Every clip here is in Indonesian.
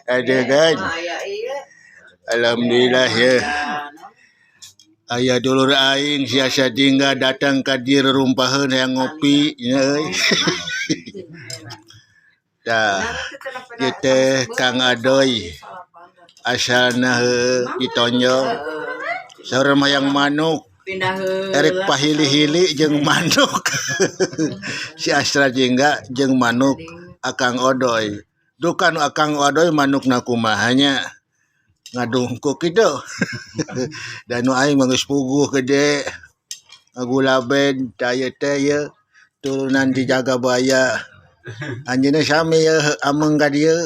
Ada kan? Alhamdulillah ya. Ayah dulur aing siasa dingga datang ka dieu rumpaheun yang ngopi nya euy. Tah, ieu teh Kang Adoy. Asalna ditonjol. Saur mayang manuk. Erek pahili-hili jeung manuk. Si Astra Jingga jeung manuk Akang Odoy. Dukan Akang Odoy manukna kumahanya. Ngadungkuk kitu. Dan nu aing mah geus puguh gede. Ngagulaben taya teh ye turunan di Jagabaya. Anjeunna sami ye ameng ka dieu.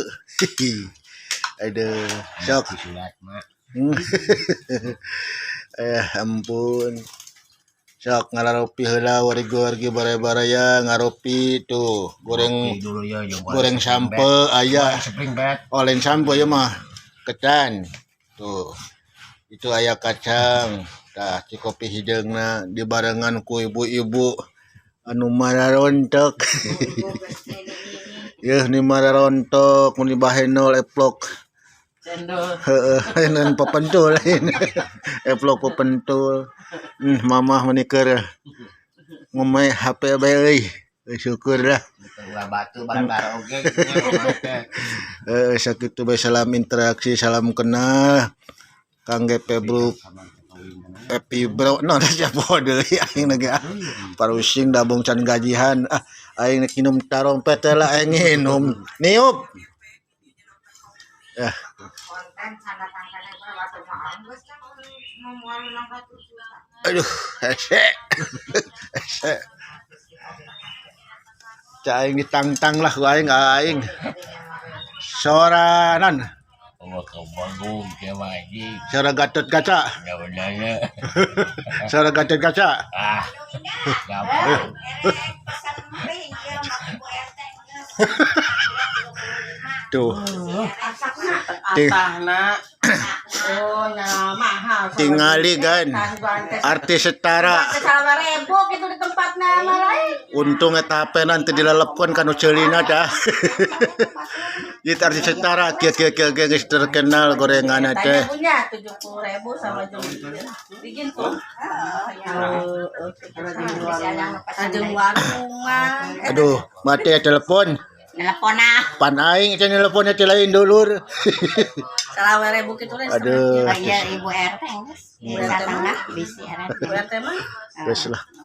Aduh, sok. Ampun. Sok ngararopi heula wargi-wargi bare-baraya ngaropi tuh goreng sampe aya. Olen sampe ya mah ketan. Tuh. Itu aya kacang. Tah ci kopi hideungna dibarengan ku ibu-ibu anu mararontok. Yeuh ni mararontok mun dibahenol eplok. Heeh, nan pepentul lain. Eplok pepentul. Mamah menikeur ngomeh HP bae euy. Syukur dah. Batu bareng-bareng oge. Sakitu bae salam interaksi, salam kenal. Kang GP Bro. Epi Bro, non siapa deui aing lagi parusing dabung can gajihan. Aing nginum tarompet lah aing nginum. Niup. Aduh, hese. Aing ditangtang lah ku aing. Soranan. Oh, kebanggung ke lagi. Sora Gatot Kaca. Ya benernya. Sora Gatot Kaca. Gampang. Tuh. Tingali kan artis setara. Gitu di tempatnya Untung eta HP nanti dilelepkeun kanu ceulina dah. Ieu artis setara kieu geus terkenal gorenganna teh. punya 70.000 sama jumlah bikin tuh. Ajeng warungan. Aduh, mati telepon. Telepona. Pan aing cenah teleponnya ti lain dulur. 20.000 kitu teh. Aduh. Ibu RT geus. Ibu datang lah bisi RT. Ibu RT mah. Geus lah.